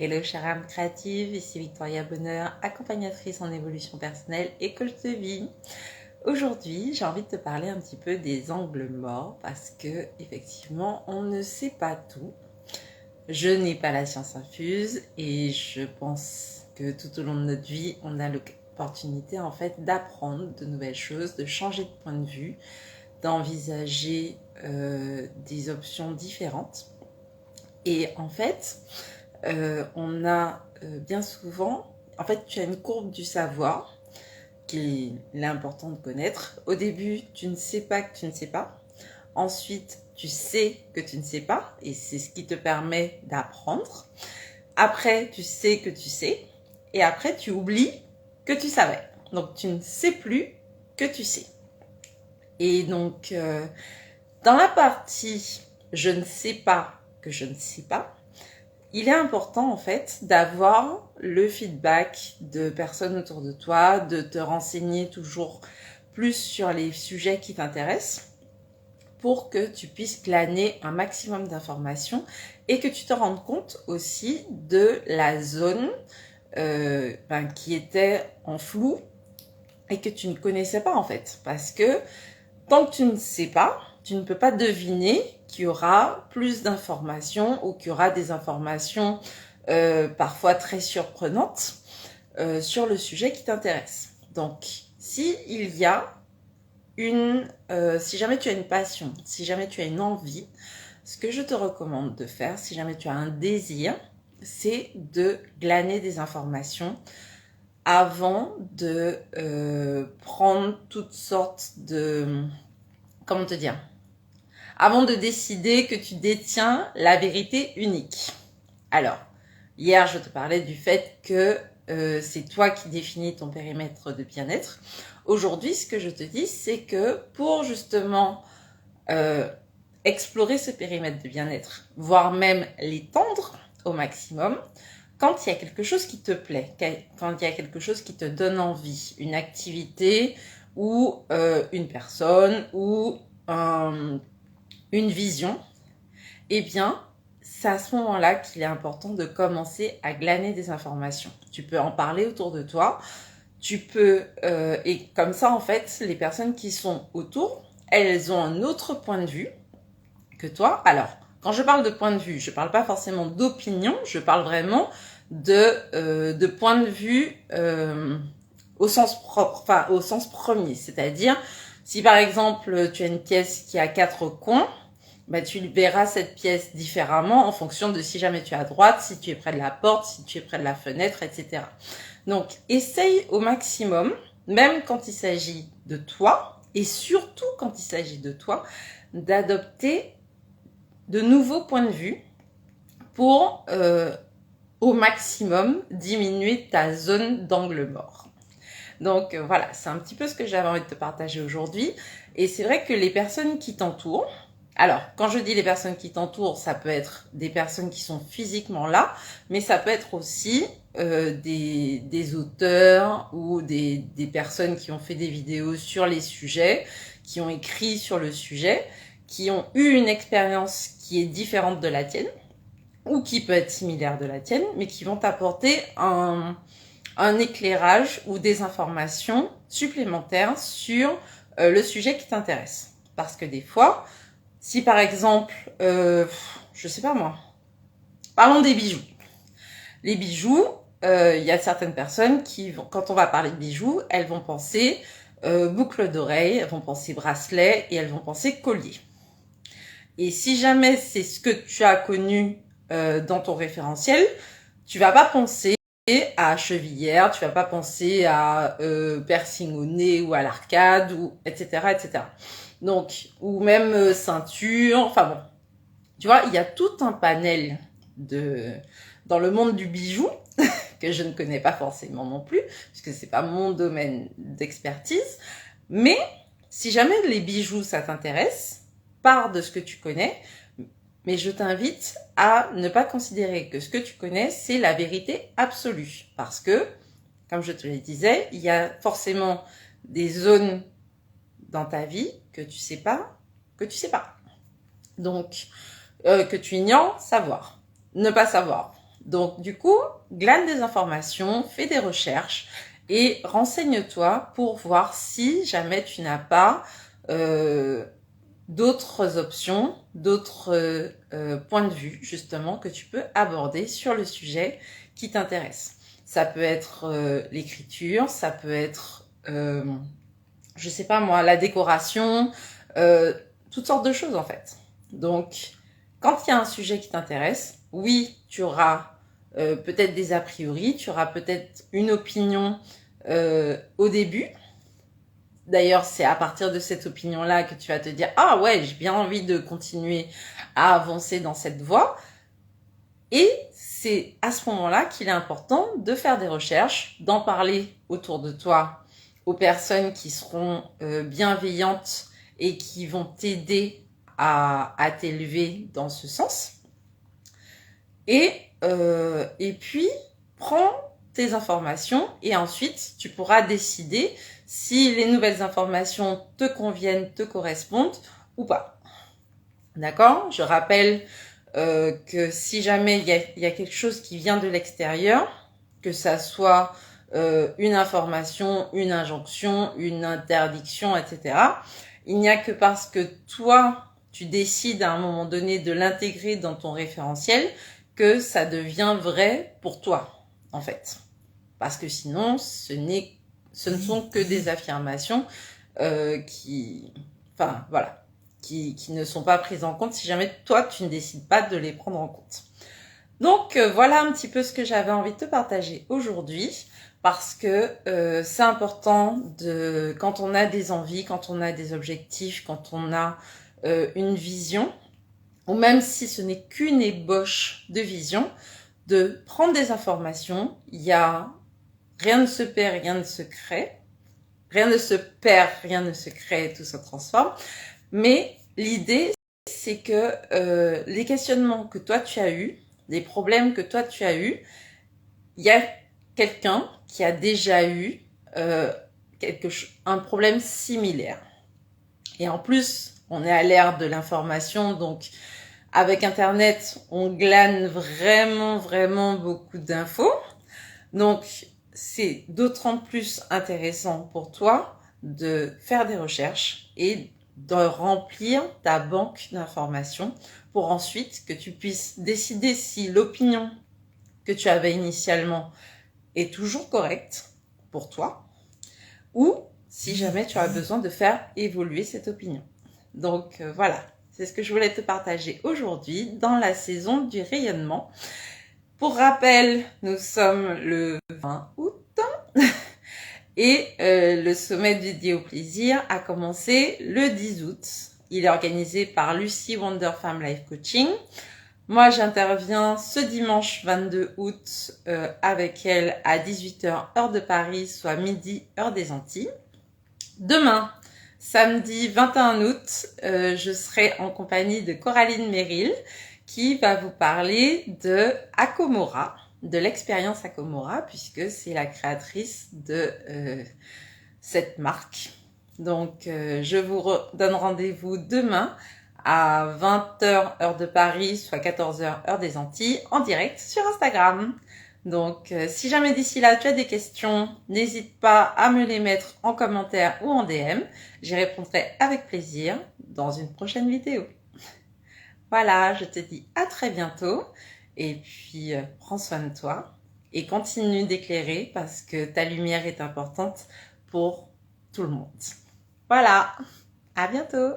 Hello chère âme créative, ici Victoria Bonheur, accompagnatrice en évolution personnelle et coach de vie. Aujourd'hui, j'ai envie de te parler un petit peu des angles morts parce que effectivement, on ne sait pas tout. Je n'ai pas la science infuse et je pense que tout au long de notre vie, on a l'opportunité en fait d'apprendre de nouvelles choses, de changer de point de vue, d'envisager des options différentes. Et en fait, on a bien souvent, en fait, tu as une courbe du savoir qu'il est important de connaître. Au début, tu ne sais pas que tu ne sais pas. Ensuite, tu sais que tu ne sais pas et c'est ce qui te permet d'apprendre. Après, tu sais que tu sais et après, tu oublies que tu savais. Donc, tu ne sais plus que tu sais. Et donc, dans la partie « je ne sais pas que je ne sais pas », il est important en fait d'avoir le feedback de personnes autour de toi, de te renseigner toujours plus sur les sujets qui t'intéressent pour que tu puisses glaner un maximum d'informations et que tu te rendes compte aussi de la zone qui était en flou et que tu ne connaissais pas en fait. Parce que tant que tu ne sais pas, tu ne peux pas deviner qu'il y aura plus d'informations ou qu'il y aura des informations parfois très surprenantes sur le sujet qui t'intéresse. Donc, si jamais tu as une passion, si jamais tu as une envie, ce que je te recommande de faire, si jamais tu as un désir, c'est de glaner des informations avant de prendre toutes sortes de... Comment te dire ? Avant de décider que tu détiens la vérité unique. Alors, hier, je te parlais du fait que c'est toi qui définis ton périmètre de bien-être. Aujourd'hui, ce que je te dis, c'est que pour justement explorer ce périmètre de bien-être, voire même l'étendre au maximum, quand il y a quelque chose qui te plaît, quand il y a quelque chose qui te donne envie, une activité ou une personne ou une vision, eh bien, c'est à ce moment-là qu'il est important de commencer à glaner des informations. Tu peux en parler autour de toi, et comme ça, en fait, les personnes qui sont autour, elles ont un autre point de vue que toi. Alors, quand je parle de point de vue, je ne parle pas forcément d'opinion, je parle vraiment de point de vue au sens propre, enfin au sens premier. C'est-à-dire, si par exemple, tu as une pièce qui a 4 coins, bah, tu verras cette pièce différemment en fonction de si jamais tu es à droite, si tu es près de la porte, si tu es près de la fenêtre, etc. Donc, essaye au maximum, même quand il s'agit de toi, et surtout quand il s'agit de toi, d'adopter de nouveaux points de vue pour, au maximum, diminuer ta zone d'angle mort. Donc, voilà, c'est un petit peu ce que j'avais envie de te partager aujourd'hui. Et c'est vrai que les personnes qui t'entourent, alors, quand je dis les personnes qui t'entourent, ça peut être des personnes qui sont physiquement là, mais ça peut être aussi des auteurs ou des personnes qui ont fait des vidéos sur les sujets, qui ont écrit sur le sujet, qui ont eu une expérience qui est différente de la tienne, ou qui peut être similaire de la tienne, mais qui vont t'apporter un éclairage ou des informations supplémentaires sur le sujet qui t'intéresse. Parce que des fois, si par exemple, je sais pas moi, parlons des bijoux. Les bijoux, il y a certaines personnes qui vont, quand on va parler de bijoux, elles vont penser boucle d'oreille, elles vont penser bracelet et elles vont penser collier. Et si jamais c'est ce que tu as connu dans ton référentiel, tu vas pas penser à chevillère, tu vas pas penser à piercing au nez ou à l'arcade, ou etc., etc. Donc, ou même ceinture, enfin bon. Tu vois, il y a tout un panel dans le monde du bijou, que je ne connais pas forcément non plus, puisque c'est pas mon domaine d'expertise. Mais, si jamais les bijoux, ça t'intéresse, pars de ce que tu connais, mais je t'invite à ne pas considérer que ce que tu connais, c'est la vérité absolue. Parce que, comme je te le disais, il y a forcément des zones dans ta vie que tu sais pas. Donc, que tu ignores, savoir. Ne pas savoir. Donc, du coup, glane des informations, fais des recherches et renseigne-toi pour voir si jamais tu n'as pas d'autres options, d'autres points de vue, justement, que tu peux aborder sur le sujet qui t'intéresse. Ça peut être l'écriture, ça peut être, je sais pas moi, la décoration, toutes sortes de choses en fait. Donc, quand il y a un sujet qui t'intéresse, oui, tu auras peut-être des a priori, tu auras peut-être une opinion au début. D'ailleurs, c'est à partir de cette opinion-là que tu vas te dire « Ah ouais, j'ai bien envie de continuer à avancer dans cette voie. » Et c'est à ce moment-là qu'il est important de faire des recherches, d'en parler autour de toi aux personnes qui seront bienveillantes et qui vont t'aider à t'élever dans ce sens. Et puis, prends tes informations et ensuite, tu pourras décider si les nouvelles informations te conviennent, te correspondent ou pas. D'accord ? Je rappelle que si jamais il y a quelque chose qui vient de l'extérieur, que ça soit une information, une injonction, une interdiction, etc., il n'y a que parce que toi, tu décides à un moment donné de l'intégrer dans ton référentiel que ça devient vrai pour toi, en fait. Parce que sinon, ce ne sont que des affirmations qui ne sont pas prises en compte si jamais toi, tu ne décides pas de les prendre en compte. Donc, voilà un petit peu ce que j'avais envie de te partager aujourd'hui, parce que c'est important quand on a des envies, quand on a des objectifs, quand on a une vision, ou même si ce n'est qu'une ébauche de vision, de prendre des informations. Rien ne se perd, rien ne se crée. Rien ne se perd, rien ne se crée, tout se transforme. Mais l'idée, c'est que les questionnements que toi tu as eus, les problèmes que toi tu as eus, il y a quelqu'un qui a déjà eu un problème similaire. Et en plus, on est à l'ère de l'information, donc avec Internet, on glane vraiment beaucoup d'infos. Donc, c'est d'autant plus intéressant pour toi de faire des recherches et de remplir ta banque d'informations pour ensuite que tu puisses décider si l'opinion que tu avais initialement est toujours correcte pour toi ou si jamais tu as besoin de faire évoluer cette opinion. Donc voilà, c'est ce que je voulais te partager aujourd'hui dans la saison du rayonnement. Pour rappel, nous sommes le 20 août et le sommet dédié au plaisir a commencé le 10 août. Il est organisé par Lucy Wonder Femme Life Coaching. Moi, j'interviens ce dimanche 22 août avec elle à 18h heure de Paris, soit midi heure des Antilles. Demain, samedi 21 août, je serai en compagnie de Coraline Merrill qui va vous parler de Akomora, de l'expérience Akomora, puisque c'est la créatrice de cette marque. Donc, je vous donne rendez-vous demain à 20h heure de Paris, soit 14h heure des Antilles, en direct sur Instagram. Donc, si jamais d'ici là tu as des questions, n'hésite pas à me les mettre en commentaire ou en DM. J'y répondrai avec plaisir dans une prochaine vidéo. Voilà, je te dis à très bientôt et puis prends soin de toi et continue d'éclairer parce que ta lumière est importante pour tout le monde. Voilà, à bientôt!